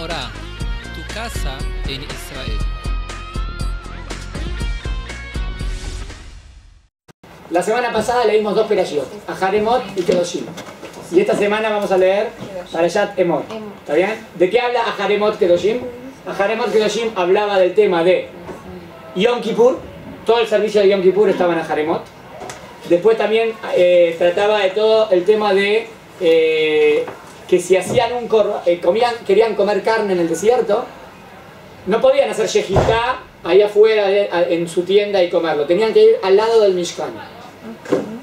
Menorá, tu casa en Israel. La semana pasada leímos dos perashiot, Aharemot y Kedoshim. Y esta semana vamos a leer Parashat Emor. ¿Está bien? ¿De qué habla Aharemot Kedoshim? Aharemot Kedoshim hablaba del tema de Yom Kippur. Todo el servicio de Yom Kippur estaba en Aharemot. Después también trataba de todo el tema de que si hacían querían comer carne en el desierto, no podían hacer shejitá ahí afuera en su tienda y comerlo. Tenían que ir al lado del Mishkan.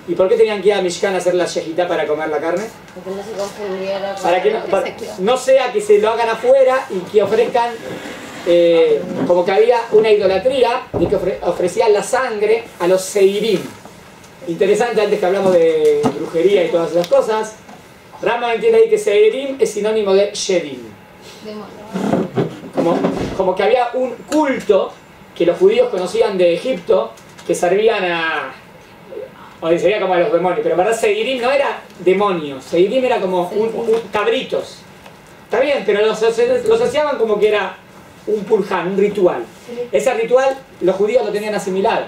¿Y por qué tenían que ir al Mishkan a hacer la shejitá para comer la carne? Porque no se confundiera con Para que no sea que se lo hagan afuera y que ofrezcan, como que había una idolatría de que ofrecían la sangre a los seirim. Interesante, antes que hablamos de brujería y todas esas cosas, Rama entiende ahí que seirim es sinónimo de shedim. Como que había un culto que los judíos conocían de Egipto, que servían o sería como a los demonios, pero en verdad Seirim no era demonios, Seirim era como cabritos. Está bien, pero los asociaban como que era un pulhan, un ritual. Ese ritual los judíos lo tenían asimilado.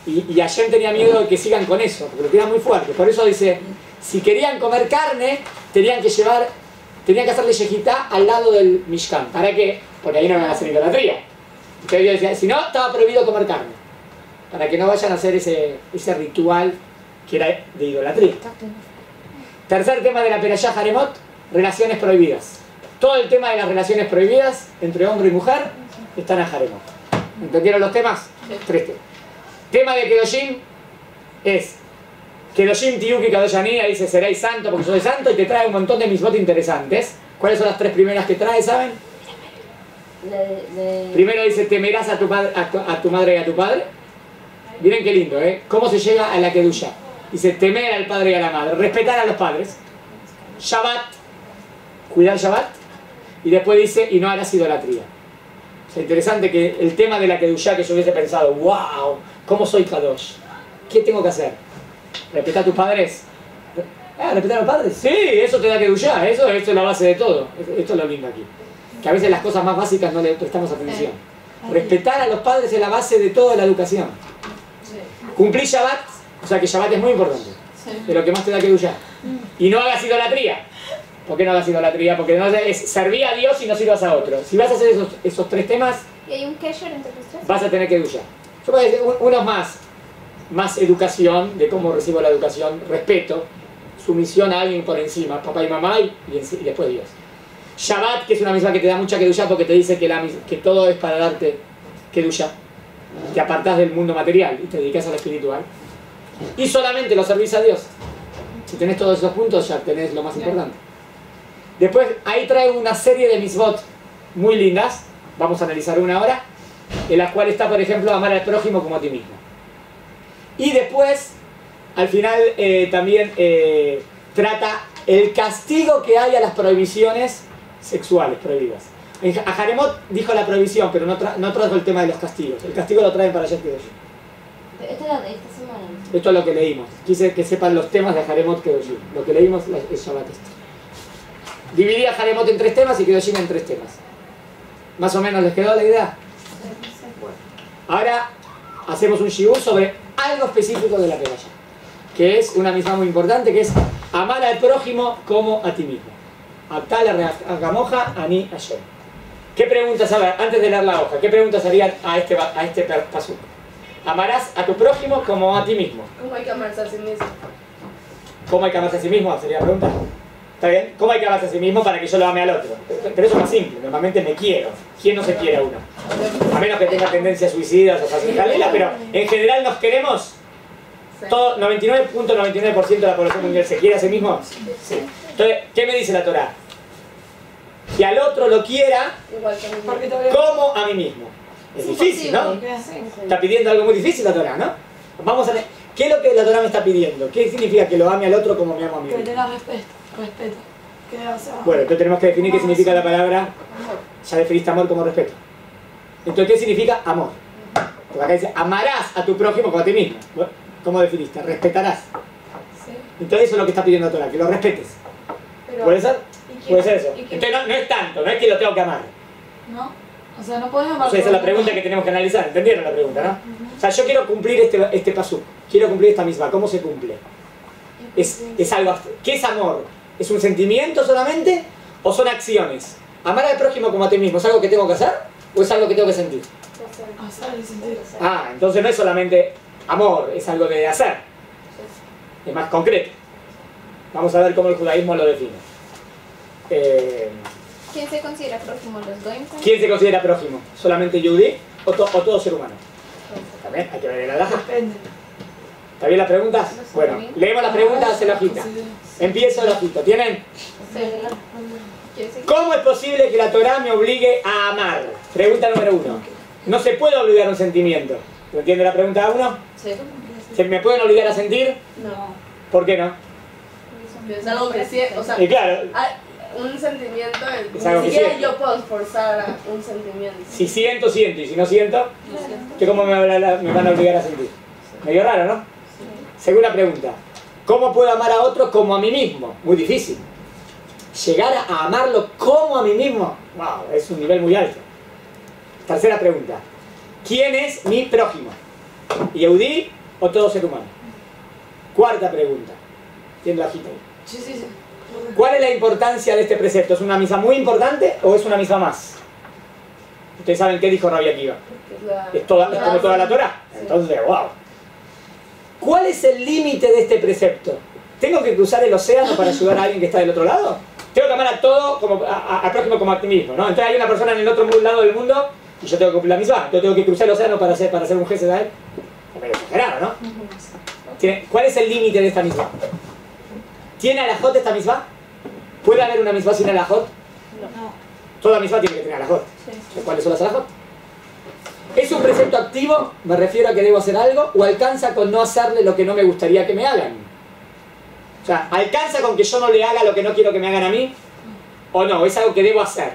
Y Hashem tenía miedo de que sigan con eso, porque lo tenían muy fuerte. Por eso dice, si querían comer carne, tenían que hacerle shejitá al lado del Mishkan. ¿Para qué? Porque ahí no iban a hacer idolatría. Entonces yo decía, si no, estaba prohibido comer carne. Para que no vayan a hacer ese ritual que era de idolatría. Tercer tema de la Perashá Haremot, relaciones prohibidas. Todo el tema de las relaciones prohibidas entre hombre y mujer están en Haremot. ¿Entendieron los temas? Tres temas. Tema de Kedoshim es Kedoshim Tiyuki Kadoshani, ahí dice seréis santo porque soy santo, y te trae un montón de misbot interesantes. ¿Cuáles son las tres primeras que trae, saben? Primero dice, temerás a tu madre y a tu padre. Miren qué lindo, ¿eh? ¿Cómo se llega a la Kedusha? Dice, temer al padre y a la madre, respetar a los padres. Shabbat, cuidar Shabbat. Y después dice, y no harás idolatría. O sea, interesante que el tema de la Kedusha, que yo hubiese pensado, wow, ¿cómo soy Kadosh? ¿Qué tengo que hacer? ¿Respetar a tus padres? ¿Respetar a los padres? Sí, eso te da Kedusha, eso es la base de todo. Esto es lo lindo aquí. Que a veces las cosas más básicas no le prestamos atención. Respetar a los padres es la base de toda la educación. Cumplir Shabbat, o sea que Shabbat es muy importante. Es lo que más te da Kedusha. Y no hagas idolatría. ¿Por qué no hagas idolatría? Porque no serví a Dios y no sirvas a otro. Si vas a hacer esos tres temas, ¿y hay un kesher entre los tres? vas a tener Kedusha. Yo voy a decir unos más educación, de cómo recibo la educación, respeto, sumisión a alguien por encima, papá y mamá y después Dios. Shabbat, que es una misma que te da mucha Kedusha porque te dice que todo es para darte Kedusha. Te apartás del mundo material y te dedicas a lo espiritual. Y solamente lo servís a Dios. Si tenés todos esos puntos ya tenés lo más importante. Después ahí trae una serie de misbot muy lindas. Vamos a analizar una ahora. En la cual está, por ejemplo, amar al prójimo como a ti mismo. Y después, al final también trata el castigo que hay a las prohibiciones sexuales prohibidas. A Haremot dijo la prohibición, pero no trajo el tema de los castigos. El castigo lo traen para Parashat Kedoshim. ¿Esto es de esta semana? Esto es lo que leímos. Quise que sepan los temas de Haremot Kedoshim. Lo que leímos es Shabbat este. Dividí a Haremot en tres temas y Kedoshim en tres temas. ¿Más o menos les quedó la idea? Ahora hacemos un shiur sobre algo específico de la Perashá, que es una misma muy importante, que es amar al prójimo como a ti mismo. Abtal agamoja ani Hashem. ¿Qué preguntas, a ver, antes de leer la hoja, qué preguntas harían a este pasuk? Amarás a tu prójimo como a ti mismo. ¿Cómo hay que amarse a sí mismo? ¿Cómo hay que amarse a sí mismo? Sería la pregunta. ¿Está bien? ¿Cómo hay que amarse a sí mismo para que yo lo ame al otro? Pero eso es más simple. Normalmente me quiero. ¿Quién no se quiere a uno? A menos que tenga tendencias suicidas o fácil jalela, pero en general nos queremos. Todo 99.99% de la población mundial se quiere a sí mismo. Sí. Entonces, ¿qué me dice la Torá? Que al otro lo quiera como a mí mismo. Es difícil, ¿no? Está pidiendo algo muy difícil la Torá, ¿no? Vamos a ver, ¿qué es lo que la Torá me está pidiendo? ¿Qué significa que lo ame al otro como me amo a mí mismo? Que tenga respeto. Bueno, entonces tenemos que definir qué significa la palabra. Ya definiste amor como respeto. Entonces, ¿qué significa amor? Porque acá dice, amarás a tu prójimo como a ti mismo. Bueno, ¿cómo definiste? Respetarás. Entonces eso es lo que está pidiendo la Torá, que lo respetes. Pero, ¿Puede ser? ¿y Puede ser eso. Entonces no es tanto, no es que lo tengo que amar. ¿No? O sea, no podemos amar. O sea, esa es la pregunta que tenemos que analizar. ¿Entendieron la pregunta, no? O sea, yo quiero cumplir este pasú. Quiero cumplir esta misma. ¿Cómo se cumple? Es algo. ¿Qué es amor? ¿Es un sentimiento solamente? ¿O son acciones? ¿Amar al prójimo como a ti mismo es algo que tengo que hacer? ¿O es algo que tengo que sentir? Hacer y sentir. Ah, entonces no es solamente amor, es algo de hacer. Es más concreto. Vamos a ver cómo el judaísmo lo define. ¿Quién se considera prójimo? ¿Los goyim? ¿Quién se considera prójimo? ¿Solamente Yehudí o todo ser humano? También hay que ver el alajá. Depende. ¿Está bien las preguntas? Bueno, leemos las preguntas en la hojita. Empiezo la hojita. ¿Tienen? ¿Cómo es posible que la Torá me obligue a amar? Pregunta número 1. No se puede obligar a un sentimiento. ¿Lo entiende la pregunta 1? Sí. ¿Se me pueden obligar a sentir? No. ¿Por qué no? Es algo que sí, o sea, Y claro, un sentimiento, Es algo ni que siquiera siento. yo puedo forzar a un sentimiento. si siento, siento. Y si no siento, ¿qué cómo me van a obligar a sentir? Medio raro, ¿no? Segunda pregunta. ¿Cómo puedo amar a otro como a mí mismo? Muy difícil. Llegar a amarlo como a mí mismo, wow, es un nivel muy alto. Tercera pregunta. ¿Quién es mi prójimo? ¿Yehudí o todo ser humano? Cuarta pregunta. ¿Tiene la hojita ahí? Sí, sí, sí. ¿Cuál es la importancia de este precepto? ¿Es una misa muy importante o es una misa más? Ustedes saben qué dijo Rabbi Akiva. Es como toda la Torá. Entonces, wow. ¿Cuál es el límite de este precepto? ¿Tengo que cruzar el océano para ayudar a alguien que está del otro lado? Tengo que amar a todo, al prójimo como a ti mismo, ¿no? Entonces hay una persona en el otro lado del mundo y yo tengo que cumplir la misma. Yo tengo que cruzar el océano para hacer un jefe de él. Es medio exagerado, ¿no? ¿Cuál es el límite de esta misma? ¿Tiene alajot esta misma? ¿Puede haber una misma sin alajot? No. Toda misma tiene que tener alajot. ¿Cuáles son las alajot? ¿Es un precepto activo? ¿Me refiero a que debo hacer algo? ¿O alcanza con no hacerle lo que no me gustaría que me hagan? O sea, ¿alcanza con que yo no le haga lo que no quiero que me hagan a mí? ¿O no? ¿Es algo que debo hacer?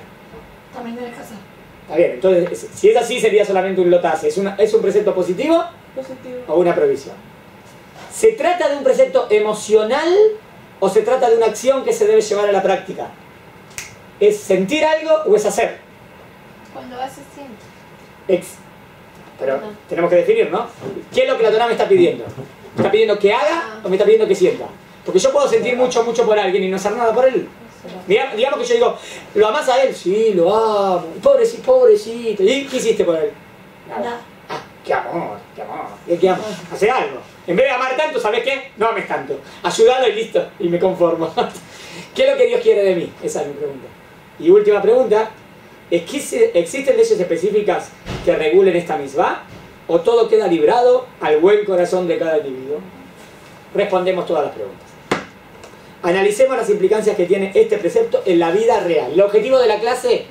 También debes casar. Está bien, entonces, si es así sería solamente un lotase. ¿Es un precepto positivo Positivo. o una prohibición? ¿Se trata de un precepto emocional o se trata de una acción que se debe llevar a la práctica? ¿Es sentir algo o es hacer? Cuando haces siempre. Pero tenemos que definir, ¿no? ¿Qué es lo que la Torá me está pidiendo? ¿Me está pidiendo que haga o me está pidiendo que sienta? Porque yo puedo sentir mucho por alguien y no hacer nada por él. Digamos que yo digo, ¿lo amás a él? Sí, lo amo. Pobrecito. ¿Y qué hiciste por él? Nada. Ah, qué amor. ¿Qué amor? Hace algo. En vez de amar tanto, ¿sabes qué? No ames tanto. Ayúdalo y listo. Y me conformo. ¿Qué es lo que Dios quiere de mí? Esa es mi pregunta. Y última pregunta. ¿Existen leyes específicas que regulen esta misma? ¿O todo queda librado al buen corazón de cada individuo? Respondemos todas las preguntas. Analicemos las implicancias que tiene este precepto en la vida real. El objetivo de la clase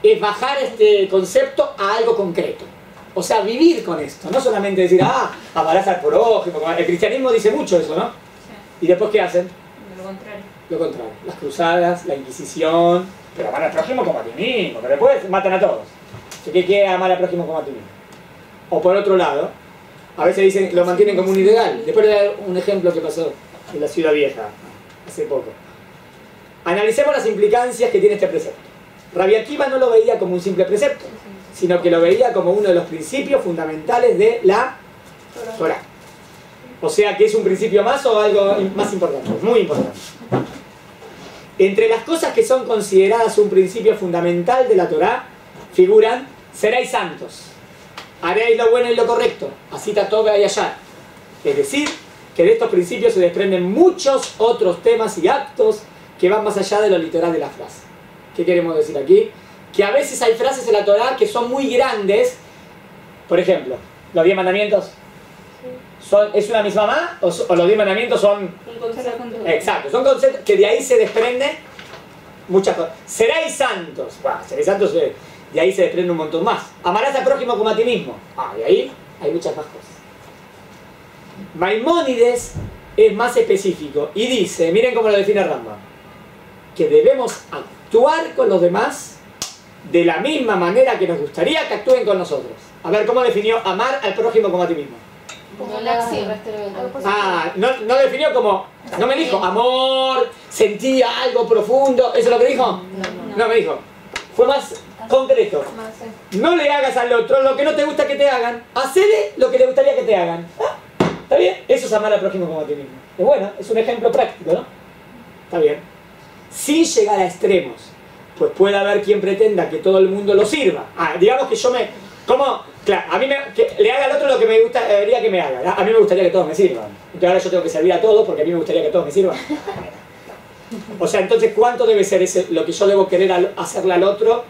es bajar este concepto a algo concreto. O sea, vivir con esto. No solamente decir, amarás al prójimo. El cristianismo dice mucho eso, ¿no? ¿Y después qué hacen? Lo contrario. Lo contrario. Las cruzadas, la Inquisición. Pero amar al prójimo como a ti mismo. Pero después matan a todos. ¿Qué quiere amar al prójimo como a ti mismo? O por otro lado, a veces dicen, lo mantienen como un ideal. Después le dar un ejemplo que pasó en la Ciudad Vieja hace poco. Analicemos las implicancias que tiene este precepto. Rabbi Akiva no lo veía como un simple precepto, sino que lo veía como uno de los principios fundamentales de la Torá. O sea, que es un principio más o algo más importante, muy importante. Entre las cosas que son consideradas un principio fundamental de la Torá, figuran, seréis santos, haréis lo bueno y lo correcto, así Tatoba y Ayar. Es decir, que de estos principios se desprenden muchos otros temas y actos que van más allá de lo literal de la frase. ¿Qué queremos decir aquí? Que a veces hay frases en la Torá que son muy grandes. Por ejemplo, los 10 mandamientos. ¿Es una misma más? ¿O los 10 mandamientos son...? Un concepto. Exacto, son conceptos que de ahí se desprenden muchas cosas. Seréis santos. Seréis santos, de ahí se desprende un montón más. Amarás al prójimo como a ti mismo. De ahí hay muchas más cosas. Maimónides es más específico y dice, miren cómo lo define Rambam, que debemos actuar con los demás de la misma manera que nos gustaría que actúen con nosotros. A ver, ¿cómo definió amar al prójimo como a ti mismo? Como No una le hagas acción. restricción. Algo positivo. Ah, no definió como, no me dijo amor, sentía algo profundo, ¿eso es lo que dijo? No me dijo. Fue más concreto. Más, No le hagas al otro lo que no te gusta que te hagan, hacele lo que le gustaría que te hagan. Ah, ¿está bien? Eso es amar al prójimo como a ti mismo. Es bueno, es un ejemplo práctico, ¿no? Está bien. Sin llegar a extremos. Pues puede haber quien pretenda que todo el mundo lo sirva. Ah, digamos que yo me... ¿Cómo? Claro, a mí que le haga al otro lo que me gustaría que me haga. A mí me gustaría que todos me sirvan. Entonces ahora yo tengo que servir a todos porque a mí me gustaría que todos me sirvan. O sea, entonces, ¿cuánto debe ser lo que yo debo querer hacerle al otro?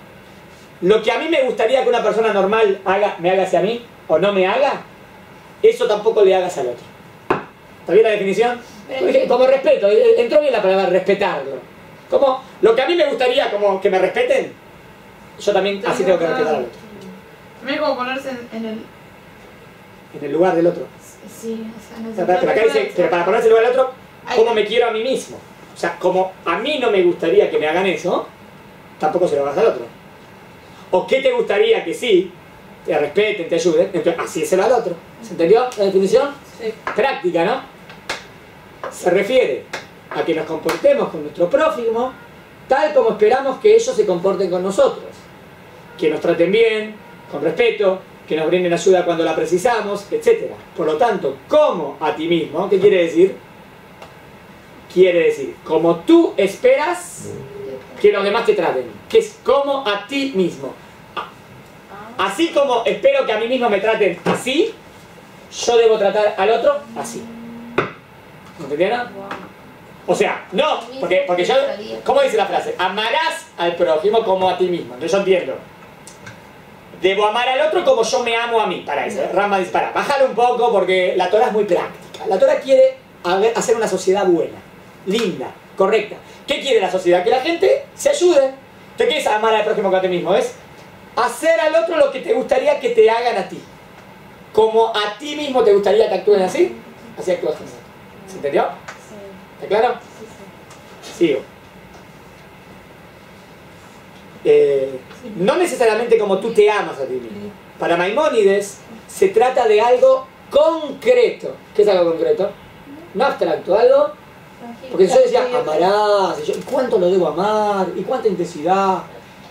Lo que a mí me gustaría que una persona normal me haga hacia mí, o no me haga, eso tampoco le hagas al otro. ¿Está bien la definición? Como respeto, entró bien la palabra respetarlo. Como lo que a mí me gustaría como que me respeten, yo también así tengo que respetar al otro. También como ponerse en el... En el lugar del otro. Sí, o sea, no O sea, pero acá dice, pero para ponerse en el lugar del otro, ¿cómo me quiero a mí mismo? O sea, como a mí no me gustaría que me hagan eso, tampoco se lo hagas al otro. ¿O qué te gustaría que sí, te respeten, te ayuden? Entonces, así es el al otro. ¿Se entendió la definición? Sí. Práctica, ¿no? Se refiere a que nos comportemos con nuestro prójimo tal como esperamos que ellos se comporten con nosotros. Que nos traten bien, con respeto, que nos brinden ayuda cuando la precisamos, etc. Por lo tanto, como a ti mismo, ¿qué quiere decir? Quiere decir, como tú esperas que los demás te traten, que es como a ti mismo. Así como espero que a mí mismo me traten así, yo debo tratar al otro así. ¿Entendieron? O sea, no, porque yo, ¿cómo dice la frase? Amarás al prójimo como a ti mismo. Entonces yo entiendo. Debo amar al otro como yo me amo a mí. Para eso, Rama dispara. Bájalo un poco porque la Torah es muy práctica. La Torah quiere hacer una sociedad buena, linda, correcta. ¿Qué quiere la sociedad? Que la gente se ayude. ¿Qué es amar al prójimo como a ti mismo? Es hacer al otro lo que te gustaría que te hagan a ti. Como a ti mismo te gustaría que actúen así, así actúas con nosotros. ¿Se entendió? ¿Está claro? Sigo. No necesariamente como tú te amas a ti mismo. Para Maimónides se trata de algo concreto. ¿Qué es algo concreto? No abstracto, algo... Porque yo decía, amarás, y yo, ¿y cuánto lo debo amar? ¿Y cuánta intensidad?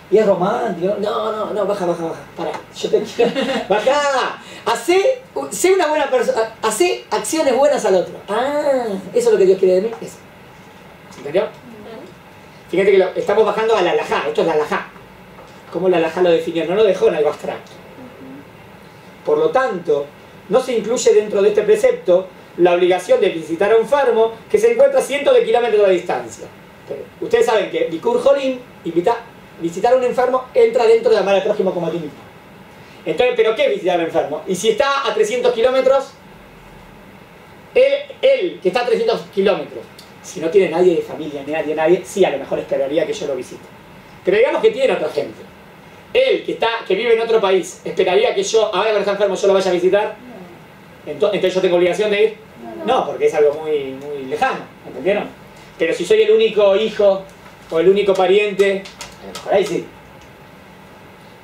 ¿Y es romántico? No, baja, pará, yo te quiero... ¡Baja! Sé una buena persona, hacé acciones buenas al otro. Ah, eso es lo que Dios quiere de mí, eso. ¿Entendió? Fíjate que estamos bajando a la halajá, esto es la halajá. ¿Cómo la halajá lo definió? No lo dejó en algo abstracto. Por lo tanto, no se incluye dentro de este precepto la obligación de visitar a un enfermo que se encuentra a cientos de kilómetros de distancia. Ustedes saben que Bikur Jolim, visitar a un enfermo, entra dentro de amar al prójimo como a ti mismo. Entonces, ¿pero qué es visitar a un enfermo? Y si está a 300 kilómetros, él que está a 300 kilómetros, si no tiene nadie de familia, nadie, sí, a lo mejor esperaría que yo lo visite. Pero digamos que tiene otra gente. Él que vive en otro país, esperaría que yo, ahora que está enfermo, yo lo vaya a visitar. Entonces yo tengo obligación de ir. No, porque es algo muy lejano, ¿entendieron? Pero si soy el único hijo o el único pariente, a lo mejor ahí sí.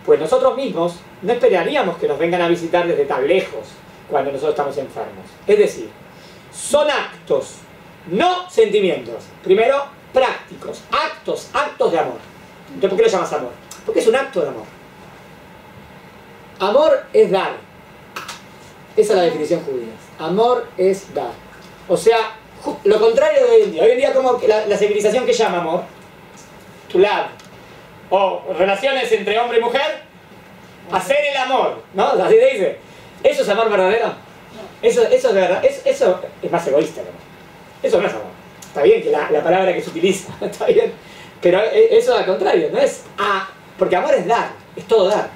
Pues nosotros mismos no esperaríamos que nos vengan a visitar desde tan lejos cuando nosotros estamos enfermos. Es decir, son actos, no sentimientos. Primero, prácticos, actos de amor. Entonces, ¿por qué lo llamas amor? Porque es un acto de amor. Amor es dar. Esa es la definición judía. Amor es dar. O sea, lo contrario de hoy en día. Hoy en día, como la civilización que llama amor, to love, o relaciones entre hombre y mujer, hacer el amor, ¿no? Así te dice. ¿Eso es amor verdadero? Eso es verdad. Eso es más egoísta, ¿no? Eso no es amor. Está bien que la palabra que se utiliza, está bien. Pero eso al contrario, no es porque amor es dar, es todo dar.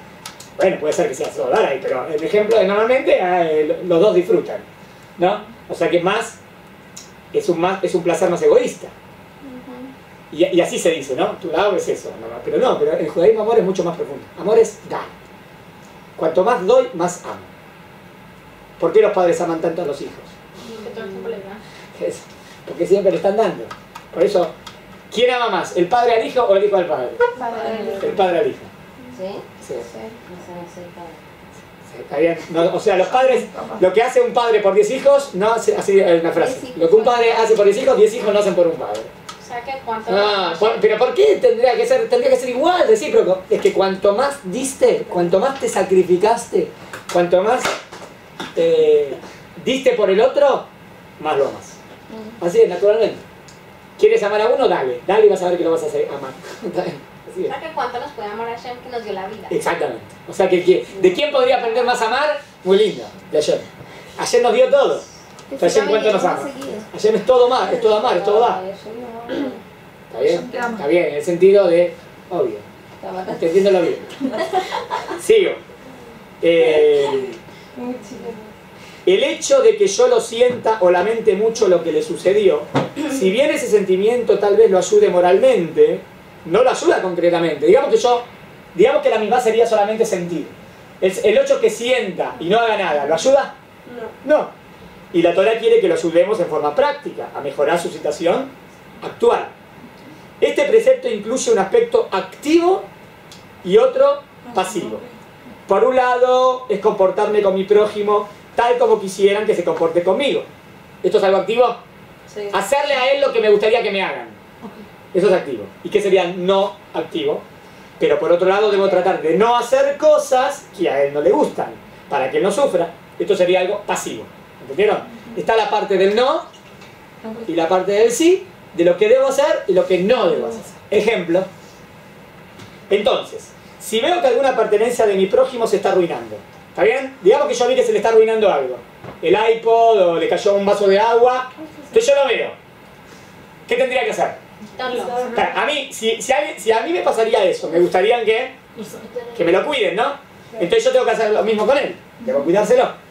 Bueno, puede ser que sea todo dar ahí, pero el ejemplo es normalmente los dos disfrutan, ¿no? O sea que es un placer más egoísta. Y así se dice, ¿no? Tu lado es eso, ¿no? Pero el judaísmo amor es mucho más profundo. Amor es dar. Cuanto más doy, más amo. ¿Por qué los padres aman tanto a los hijos? Porque siempre le están dando. Por eso, ¿quién ama más? ¿El padre al hijo o el hijo al padre? El padre al hijo. ¿Sí? Sí. No sé, no sé, padre. Está bien. No, o sea, los padres, lo que hace un padre por 10 hijos, no hace, así es una frase. Lo que un padre hace por 10 hijos, 10 hijos no hacen por un padre. O sea que cuánto. Pero ¿por qué tendría que ser igual, recíproco? Es que cuanto más diste, cuanto más te sacrificaste, cuanto más diste por el otro, más lo amas. Así es, naturalmente. ¿Quieres amar a uno? Dale y vas a ver que lo vas a hacer amar. Así O es. sea que cuánto nos puede amar Hashem que nos dio la vida. Exactamente. O sea que ¿de quién podría aprender más a amar? Muy lindo, de Hashem. Hashem nos dio todo. Hashem cuánto nos ama. Hashem es todo amar, es todo amar, es todo dar. ¿Está bien? Está bien, en el sentido de, obvio, entendiéndolo bien. Sigo. El hecho de que yo lo sienta o lamente mucho lo que le sucedió, si bien ese sentimiento tal vez lo ayude moralmente, no lo ayuda concretamente. Digamos que la misma sería solamente sentir. El hecho que sienta y no haga nada, ¿lo ayuda? No. Y la Torah quiere que lo ayudemos en forma práctica, a mejorar su situación actual. Este precepto incluye un aspecto activo y otro pasivo. Por un lado, es comportarme con mi prójimo tal como quisieran que se comporte conmigo. ¿Esto es algo activo? Sí. Hacerle a él lo que me gustaría que me hagan. Eso es activo. ¿Y qué sería no activo? Pero por otro lado, debo tratar de no hacer cosas que a él no le gustan, para que él no sufra. Esto sería algo pasivo. ¿Entendieron? Está la parte del no y la parte del sí, de lo que debo hacer y lo que no debo hacer. Ejemplo. Entonces, si veo que alguna pertenencia de mi prójimo se está arruinando, ¿está bien? Digamos que yo vi que se le está arruinando algo. El iPod o le cayó un vaso de agua. Entonces yo lo veo. ¿Qué tendría que hacer? A mí, si a mí me pasaría eso, me gustaría que me lo cuiden, ¿no? Entonces yo tengo que hacer lo mismo con él. Debo cuidárselo.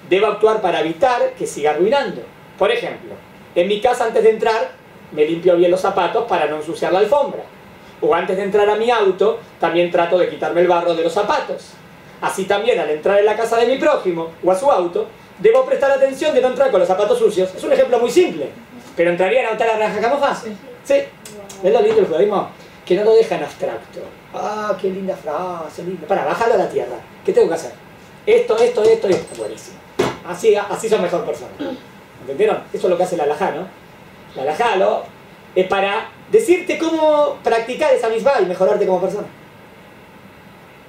Debo actuar para evitar que siga arruinando. Por ejemplo, en mi casa antes de entrar, me limpio bien los zapatos para no ensuciar la alfombra. O antes de entrar a mi auto, también trato de quitarme el barro de los zapatos. Así también al entrar en la casa de mi prójimo o a su auto, debo prestar atención de no entrar con los zapatos sucios. Es un ejemplo muy simple. ¿Pero entraría en autar la raja camoja? Sí. ¿Ves lo lindo del judaísmo? Que no lo deja en abstracto. Ah, qué linda frase, linda. Para, bájalo a la tierra. ¿Qué tengo que hacer? Esto. Buenísimo. Así son mejor personas. ¿Entendieron? Eso es lo que hace la halajá, ¿no? La halajá es para decirte cómo practicar esa misma y mejorarte como persona.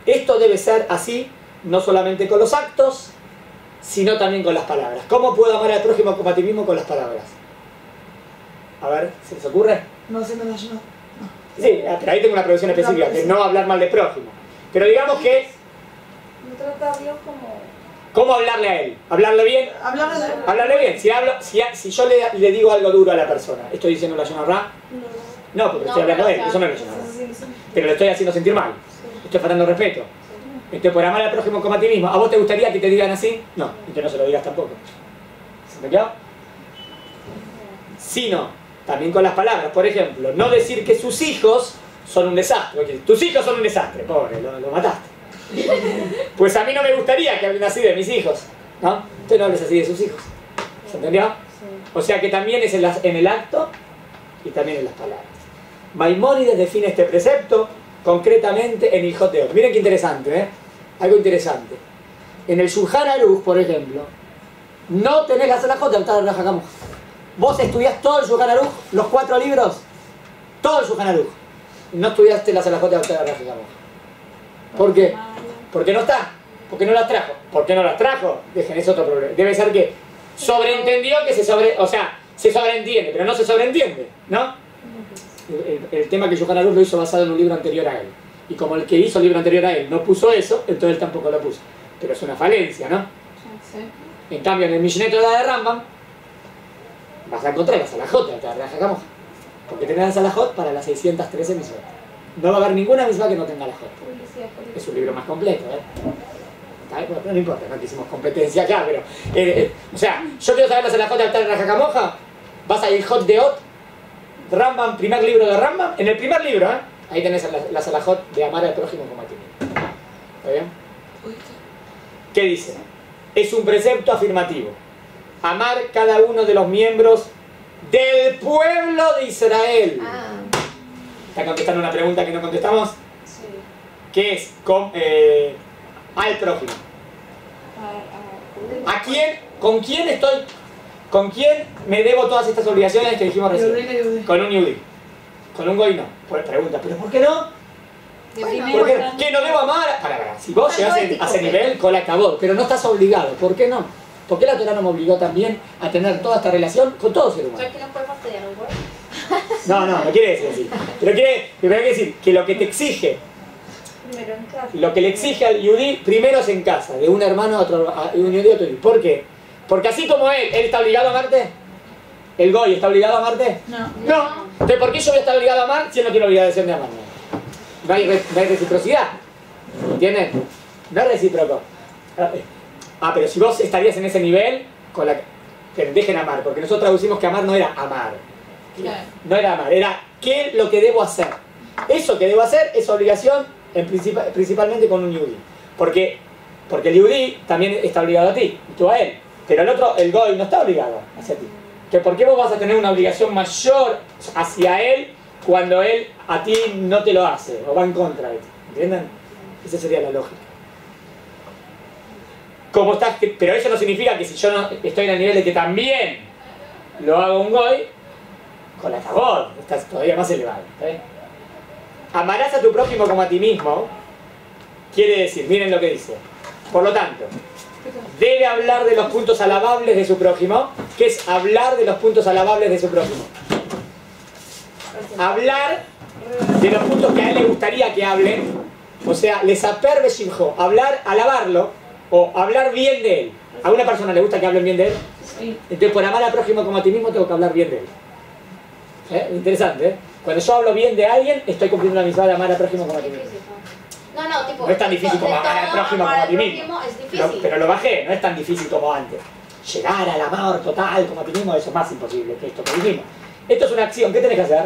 Esto debe ser así, no solamente con los actos, sino también con las palabras. ¿Cómo puedo amar al prójimo como a ti mismo con las palabras? A ver, ¿se les ocurre? No sé, no. Sí, pero ahí tengo una prohibición específica, que no hablar mal del prójimo. Pero digamos que, No tratarlo como... ¿cómo hablarle a él? ¿Hablarle bien? Hablarle bien. Si yo le digo algo duro a la persona, ¿estoy diciendo la Yonah Ra? No, porque estoy hablando de él, eso no es la Yonah Ra. Pero le estoy haciendo sentir mal. Estoy faltando respeto. Entonces, por amar al prójimo como a ti mismo, ¿a vos te gustaría que te digan así? No, entonces no se lo digas tampoco. ¿Se me quedó? Sino, también con las palabras. Por ejemplo, no decir que sus hijos son un desastre. Porque tus hijos son un desastre, pobre, lo mataste. Pues a mí no me gustaría que hablen así de mis hijos, ¿no? Entonces no hables así de sus hijos. ¿Se entendió? O sea que también es en el acto y también en las palabras. Maimónides define este precepto concretamente en Ilhot Deot. Miren qué interesante, ¿eh? Algo interesante. En el Shulchan Aruch, por ejemplo, no tenés la Salahot de Altar Raja Kamoja. Vos estudiás todo el Shulchan Aruch, los 4 libros, todo el Shulchan Aruch. No estudiaste la Salahot de Altar Raja Kamoja. ¿Por qué? Porque no está. Porque no las trajo. ¿Por qué no las trajo? Dejen, es otro problema. Debe ser que sobreentendió que se sobreentiende, pero no se sobreentiende, ¿no? El tema que Shulchan Aruch lo hizo basado en un libro anterior a él. Y como el que hizo el libro anterior a él no puso eso, entonces él tampoco lo puso. Pero es una falencia, ¿no? Sí. En cambio, en el Mishneh Torah de Rambam vas a encontrar la Salahot de la Raja Kamoja. Porque tenés la Salahot para las 613 misvot. No va a haber ninguna misma que no tenga la Jot. Es un libro más completo, ¿eh? Bueno, no importa, no hicimos competencia acá, pero... o sea, yo quiero saber la Salahot de Altar Raja Kamoja. Vas a ir Hot Deot, Rambam, primer libro de Rambam. En el primer libro, ¿eh? Ahí tenés la Salahot de amar al prójimo como a ti mismo. ¿Está bien? ¿Qué dice? Es un precepto afirmativo. Amar cada uno de los miembros del pueblo de Israel. ¿Está contestando una pregunta que no contestamos? Sí. ¿Qué es? Al prójimo. ¿A quién? ¿Con quién estoy? ¿Con quién me debo todas estas obligaciones que dijimos recién? Con un yudí. Con un goy no. Pues pregunta, ¿pero por qué no? ¿Por qué no? ¿Qué no debo amar? Para. Si vos llegás a ese nivel, cola acabó. Pero no estás obligado. ¿Por qué no? ¿Por qué la Torah no me obligó también a tener toda esta relación con todo ser humano? ¿Sabes que no puede fastidiar un güey? No quiere decir así. Pero quiere decir que lo que te exige, Primero en casa. lo que le exige al yudí, primero es en casa, de un hermano a otro, a un yudí a otro yudí. ¿Por qué? Porque así como él está obligado a amarte, ¿el goy está obligado a amarte? No. No. Entonces, ¿por qué yo voy a estar obligado a amar si él no tiene obligación de amarme? No hay reciprocidad. ¿Entienden? No es recíproco. Pero si vos estarías en ese nivel, con la que dejen amar, porque nosotros traducimos que amar no era amar. Claro. No era amar, era ¿qué es lo que debo hacer? Eso que debo hacer es obligación principalmente con un yudí. Porque el yudí también está obligado a ti, y tú a él. Pero el otro, el goy, no está obligado hacia ti. ¿Por qué vos vas a tener una obligación mayor hacia él cuando él a ti no te lo hace o va en contra de ti? ¿Entienden? Esa sería la lógica. Como estás, pero eso no significa que si yo no estoy en el nivel de que también lo hago un goy, con la tabor, estás todavía más elevado. ¿Está bien? Amarás a tu prójimo como a ti mismo, quiere decir, miren lo que dice. Por lo tanto, debe hablar de los puntos alabables de su prójimo. ¿Qué es hablar de los puntos alabables de su prójimo? Hablar de los puntos que a él le gustaría que hablen. O sea, lesaper beshimjo, hablar, alabarlo, o hablar bien de él. ¿A una persona le gusta que hablen bien de él? Sí. Entonces, por amar al prójimo como a ti mismo, tengo que hablar bien de él. Interesante, ¿eh? Cuando yo hablo bien de alguien, estoy cumpliendo la misión de amar al prójimo como a ti mismo. No, tipo... No es tan difícil como amar al prójimo como a ti mismo. Es difícil. Pero lo bajé, no es tan difícil como antes. Llegar al amor total como a ti mismo, eso es más imposible que esto que dijimos. Esto es una acción, ¿qué tenés que hacer?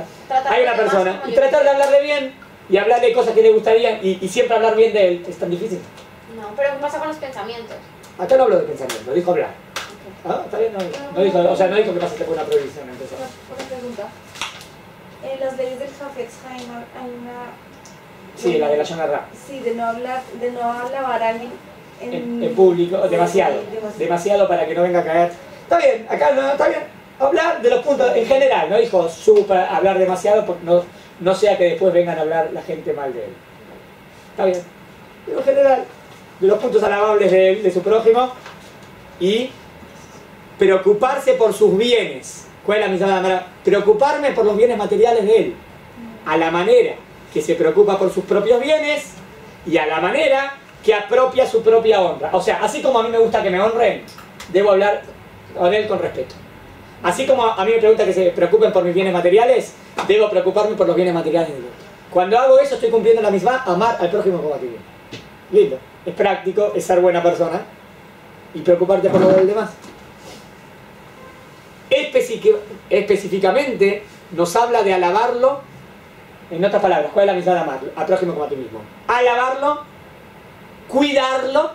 Hay una persona, y tratar de hablarle bien, y hablarle de cosas que le gustarían, y siempre hablar bien de él, es tan difícil. No, pero ¿qué pasa con los pensamientos? Acá no hablo de pensamiento, dijo hablar. ¿Ah? ¿Está bien? No dijo, o sea, no dijo que pasaste por una prohibición, entonces. Una pregunta. En las leyes del Hafetz Haim hay una... Sí, la de la Yonarra. Sí, de no alabar a alguien En público, demasiado. Demasiado para que no venga a caer. Está bien, acá no, está bien. Hablar de los puntos, en general, no dijo hablar demasiado, porque no sea que después vengan a hablar la gente mal de él. Está bien. Pero en general, de los puntos alabables de su prójimo y preocuparse por sus bienes. ¿Cuál es la misión de Amar? Preocuparme por los bienes materiales de él. A la manera que se preocupa por sus propios bienes y a la manera que apropia su propia honra. O sea, así como a mí me gusta que me honren, debo hablar con él con respeto. Así como a mí me pregunta que se preocupen por mis bienes materiales, debo preocuparme por los bienes materiales de él. Cuando hago eso estoy cumpliendo la misma, amar al prójimo como a ti mismo. Lindo. Es práctico, es ser buena persona y preocuparte por lo del demás. Específicamente nos habla de alabarlo. En otras palabras, ¿cuál es la misión de amarlo? Al prójimo como a ti mismo. Alabarlo, cuidarlo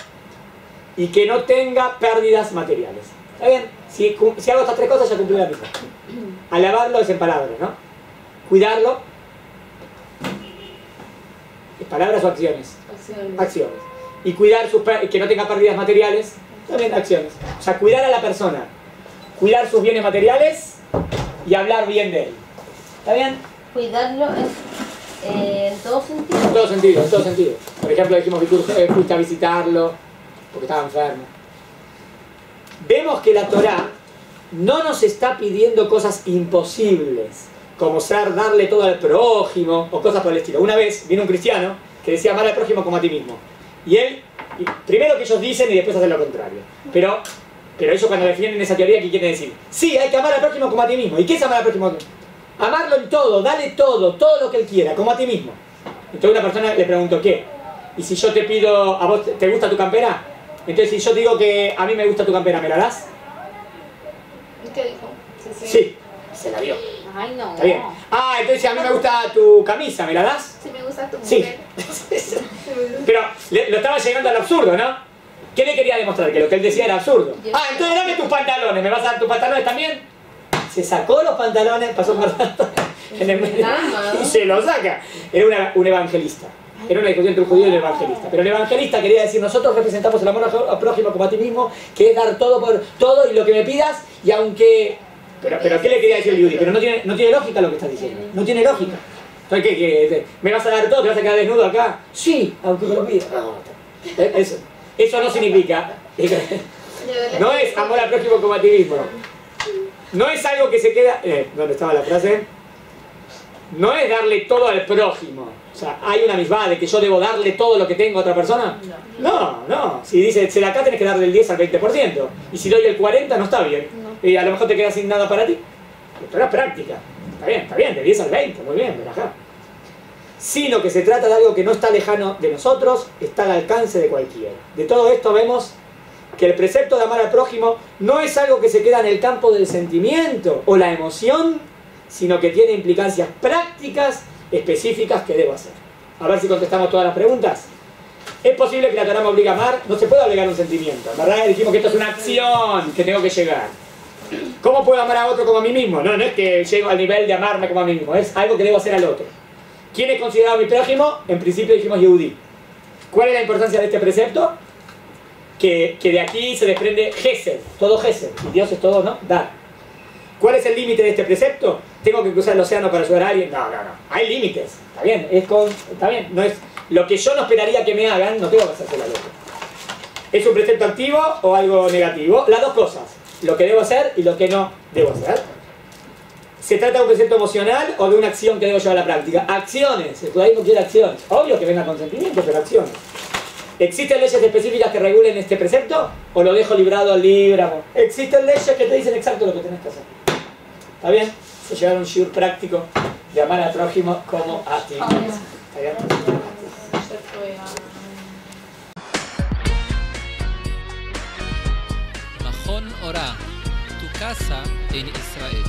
y que no tenga pérdidas materiales. ¿Está bien? Si hago estas tres cosas ya cumplí la misma. Alabarlo es en palabras, ¿no? Cuidarlo. ¿Es palabras o acciones? Acciones. Y cuidar que no tenga pérdidas materiales, también acciones. O sea, cuidar a la persona. Cuidar sus bienes materiales y hablar bien de él. ¿Está bien? Cuidarlo es en todo sentido. En todo sentido, en todo sentido. Por ejemplo, dijimos que tú fuiste a visitarlo porque estaba enfermo. Vemos que la Torá no nos está pidiendo cosas imposibles, como darle todo al prójimo o cosas por el estilo. Una vez vino un cristiano que decía amar al prójimo como a ti mismo. Y él, primero que ellos dicen y después hacen lo contrario. Pero ellos cuando defienden esa teoría, ¿qué quieren decir? Sí, hay que amar al prójimo como a ti mismo. ¿Y qué es amar al prójimo? Amarlo en todo, dale todo lo que él quiera, como a ti mismo. Entonces una persona le preguntó, ¿qué? Y si yo te pido, ¿a vos te gusta tu campera? Entonces si yo digo que a mí me gusta tu campera, ¿me la das? ¿Qué dijo? Sí, se la dio. Ay, no. Está bien. Ah, entonces si a mí me gusta tu camisa, ¿me la das? Si me gusta tu Sí. mujer. Pero lo estaba llegando al absurdo, ¿no? ¿Qué le quería demostrar? Que lo que él decía era absurdo. Ah, entonces dame tus pantalones, ¿me vas a dar tus pantalones también? Se sacó los pantalones, pasó por en el medio y se los saca. Era un evangelista. Era una discusión entre un judío y el evangelista. Pero el evangelista quería decir, nosotros representamos el amor al prójimo como a ti mismo, que es dar todo por todo y lo que me pidas, y aunque... Pero ¿qué le quería decir el judío? Pero no tiene lógica lo que estás diciendo. No tiene lógica. Entonces, ¿qué? ¿Me vas a dar todo? ¿Te vas a quedar desnudo acá? Sí, aunque me lo pidas. Eso no significa... No es amor al prójimo como a ti mismo. No es algo que se queda... ¿Dónde estaba la frase? No es darle todo al prójimo. O sea, ¿hay una misma de que yo debo darle todo lo que tengo a otra persona? No. Si dice, se de acá tenés que darle el 10 al 20%. Y si doy el 40% no está bien. Y a lo mejor te quedas sin nada para ti. Pero es práctica. Está bien, de 10 al 20, muy bien, relajá. Sino que se trata de algo que no está lejano de nosotros, está al alcance de cualquiera. De todo esto vemos que el precepto de amar al prójimo no es algo que se queda en el campo del sentimiento o la emoción, sino que tiene implicancias prácticas específicas que debo hacer. A ver si contestamos todas las preguntas. ¿Es posible que la Torá me obligue a amar? No se puede obligar un sentimiento. En verdad dijimos que esto es una acción que tengo que llegar. ¿Cómo puedo amar a otro como a mí mismo? No es que llego al nivel de amarme como a mí mismo. Es algo que debo hacer al otro. ¿Quién es considerado mi prójimo? En principio dijimos Yehudí. ¿Cuál es la importancia de este precepto? Que de aquí se desprende Gesed, todo Gesed, y Dios es todo, ¿no? Dar. ¿Cuál es el límite de este precepto? ¿Tengo que cruzar el océano para ayudar a alguien? No. Hay límites, está bien, está bien. No es lo que yo no esperaría que me hagan, no tengo que hacerlo al otro. ¿Es un precepto activo o algo negativo? Las dos cosas, lo que debo hacer y lo que no debo hacer. ¿Se trata de un precepto emocional o de una acción que debo llevar a la práctica? Acciones, el judaísmo quiere acciones. Obvio que venga con sentimiento, pero acciones. ¿Existen leyes específicas que regulen este precepto? ¿O lo dejo librado al libre? Existen leyes que te dicen exacto lo que tenés que hacer. ¿Está bien? Se llevar un shiur práctico de amar al prójimo como a ti. ¿Está bien? Mahon Ora, tu casa en Israel.